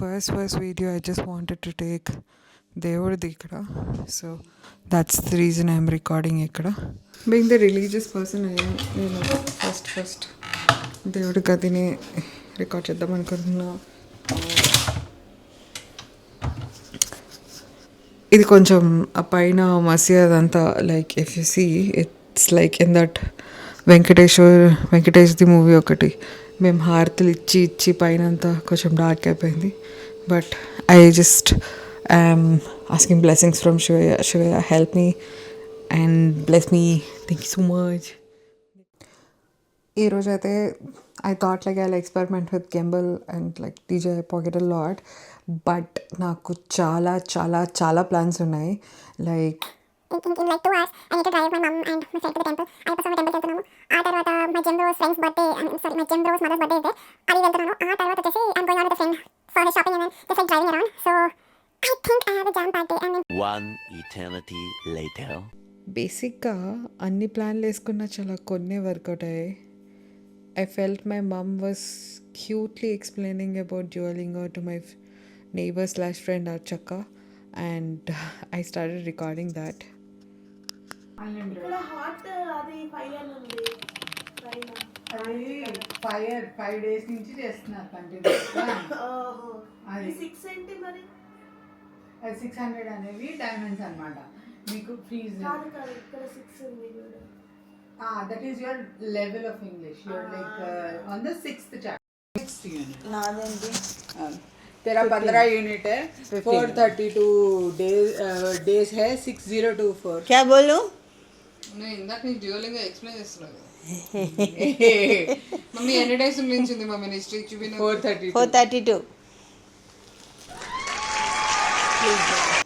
first video I just wanted to take దేవుడిది ఇక్కడ. So that's the reason I'm recording ఇక్కడ. Being the religious person నేను first దేవుడి గదిని రికార్డ్ చేద్దాం అనుకుంటున్నా. ఇది కొంచెం ఆ పైన మసీద్ అంతా like if you see it's like in that వెంకటేష్ది మూవీ ఒకటి మేము హారతులు ఇచ్చి పైన అంతా కొంచెం డార్క్ అయిపోయింది. But I just I'm asking blessings from Shivayya help me and bless me. Thank you so much. ఈరోజు అయితే I thought like I experiment with gimbal and like DJ pocket a lot. But నాకు చాలా చాలా చాలా plans ఉన్నాయి. Like in like 2 hours I need to drive my mom and myself to the temple. I person temple వెళ్తున్నాము. ఆ తర్వాత my gym bros friend's birthday, my gym bros mother's birthday is there. అది వెళ్తున్నాను. ఆ తర్వాత వచ్చేసి I'm going out with a friend for his shopping and then just like driving around. So I think I have a jam packed day and then One eternity later. బేసిక్గా అన్ని ప్లాన్లు వేసుకున్నా చాలా కొన్నే వర్కౌట్ అయ్యాయి. I felt my mom was cutely explaining about Duolingo to my neighbor/friend Archaka, and I started recording that. ఇక్కడ hot అది fire ఉంది పైన. అది 5 days నుంచి చేస్తున్నారు కంటిన్యూస్గా. అది 6 ఏంటి మరి? అది 600 అనేవి డైమండ్స్ అన్నమాట. మీకు ఫ్రీజ్ కాదు ఇక్కడ 6 ఉంది చూడు. That is your level of English. Your like on the 6th chapter. 6th unit. నాదేంటి? तेरा 15 यूनिट है. 432 days है. 6024. क्या बोलूं? నేను ఇందాక నీకు డ్యూలింగ్ ఎక్స్ప్లెయిన్ చేస్తున్నాను. మమ్మీ ఎన్ని డేస్ నుంచి మమ్మీ నీ స్ట్రీక్ చూపిన 432.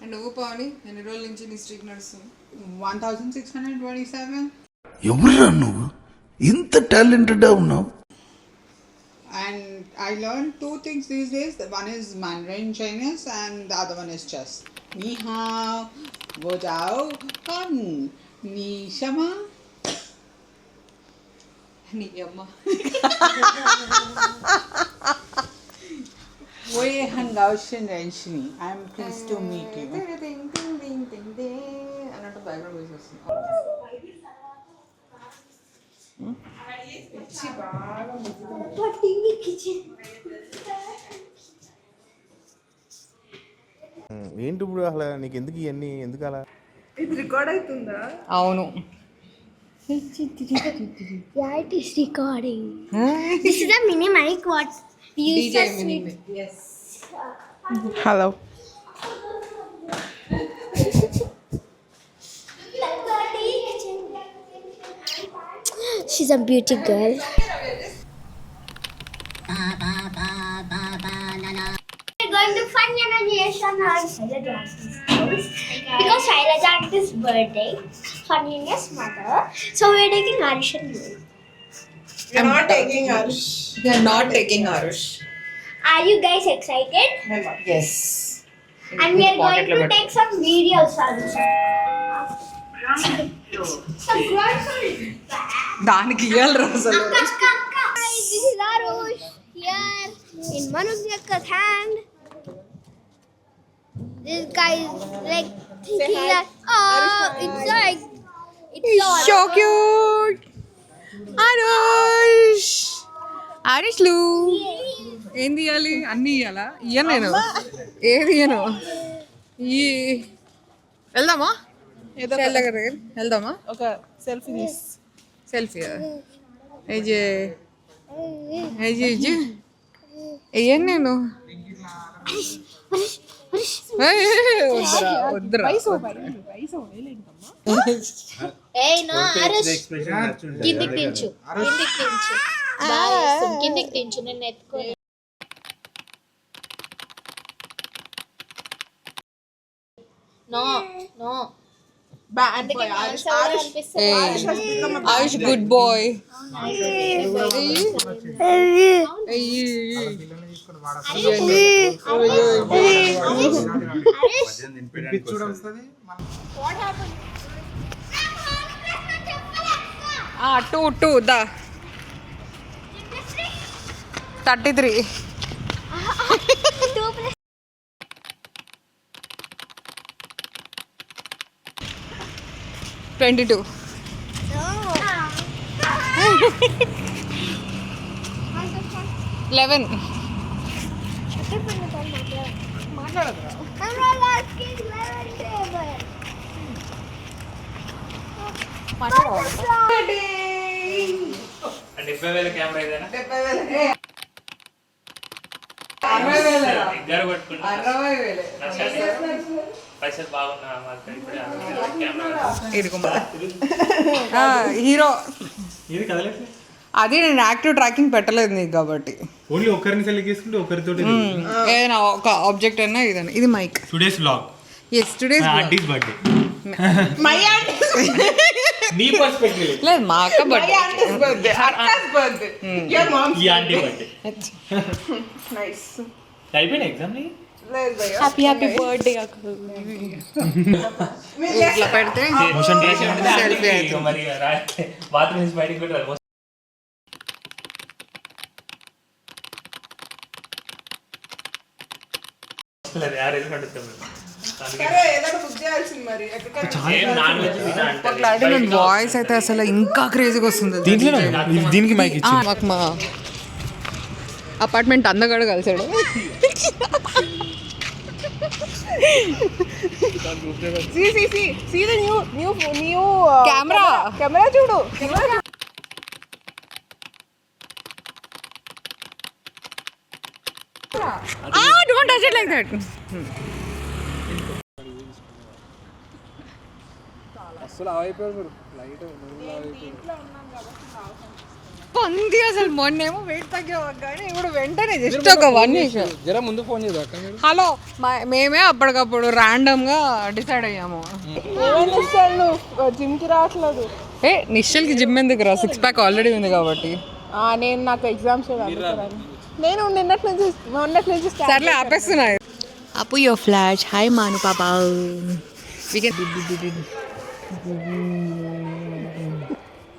అండ్ నువ్వు పావని ఎన్ని రోజుల నుంచి నీ స్ట్రీక్ నడుస్తుంది? 1627. ఎవరురా నువ్వు ఇంత టాలెంటెడ్ ఉన్నావు? And I learned 2 things these days. One is Mandarin Chinese and the other one is chess. Ni hao, wo jiao, kan, ni shama. నీ అమ్మ Wei Hangaushin Renshini. I am pleased to meet you. అన్నట్టు background voice వస్తుంది. ఏంటి ఇప్పుడు అసలు నీకు ఎందుకు ఇవన్నీ ఎందుకు అలా? ఇది రికార్డ్ అవుతుందా? అవును. yeah, it is recording. This is a mini mic what we use for sweet. Yes. Hello. She's a beauty girl. We're going to fun generation on Shailaja's house because Shailaja is his birthday, Funniest mother. So we're taking Arish and you. You're not taking Arush. We are not taking Arush. Are you guys excited? Yes. And we are going to take some videos also. Some groceries. దానికి ఇవ్వాలి అసలు. This is Arush here in Manoj Yakka's hand. This guy is like thinking that it's like it's So cute. Arush. Arushlu. ఏంది ఇవ్వాలి? అన్నీ ఇవ్వాలా? ఇయ్యను నేను. ఏది ఇయ్యను? వెళ్దామా? వెళ్దామా? ఒక సెల్ఫీ తీస్. సెల్ఫీ అయ్యాను నేను. వద్దురా కిందికి దించు కిందికి దించు నేను ఎత్తుకో. నో అందుకే ఆయుష్ గుడ్ బాయ్. టూ దా 33. 22. Eleven. హీరో అది నేను యాక్టివ్ ట్రాకింగ్ పెట్టలేదు నీకు కాబట్టి ఓన్లీ ఒకరిని సెలెక్ట్ చేసుకుంటే ఒకరితో ఏదైనా ఒక ఆబ్జెక్ట్ అయినా ఇదైనా ఇది mic today's vlog is today's aunty's birthday my aunty's నీ పర్స్పెక్టివ్ లేదు మా అక్క మై బర్త్డే ఆంటీస్ బర్త్డే అక్కస్ బర్త్డే యువర్ మామ్స్ ఈ ఆంటీ బర్త్డే నైస్ అయిపోయిన ఎగ్జామ్ ని లేదు భయ్యా హ్యాపీ బర్త్డే ఇట్లా పెడితే మోషన్ సెల్ఫీ అవుతుంది మరి బాత్రూమ్ నుంచి బయటికి పెట్టారు ఏదైనా బుక్ చేయాల్సింది మరి అంటే నేను వాయిస్ అయితే అసలు ఇంకా క్రేజీగా వస్తుంది దీనికి మైక్ మాకు మా అపార్ట్మెంట్ అందగాడు కలిసాడు See the new camera camera చూడు don't touch it like that పంది అసలు మొన్నేమో వెయిట్ తగ్గేవా కానీ ఇప్పుడు వెంటనే జస్ట్ ఒక 1 నిమిషం జర ముందు ఫోన్ చేయదు హలో మేమే అప్పటికప్పుడు ర్యాండమ్ గా డిసైడ్ అయ్యాము జిమ్కి రావట్లేదు నిశ్చల్కి జిమ్ ఎందుకు రా 6 ప్యాక్ ఆల్రెడీ ఉంది కాబట్టి నేను నాకు ఎగ్జామ్స్ నేను మొన్నటి నుంచి సర్లే ఆపేస్తున్నా అప్పు యువర్ ఫ్లాష్ హాయ్ మాను పాపా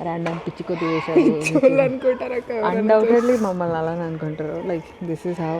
ర్యాండమ్ పిచ్చి కొద్ది వేసాడు అనుకుంటారా అన్డౌటెడ్లీ మమ్మల్ని అలానే అనుకుంటారు లైక్ దిస్ ఈస్ హౌ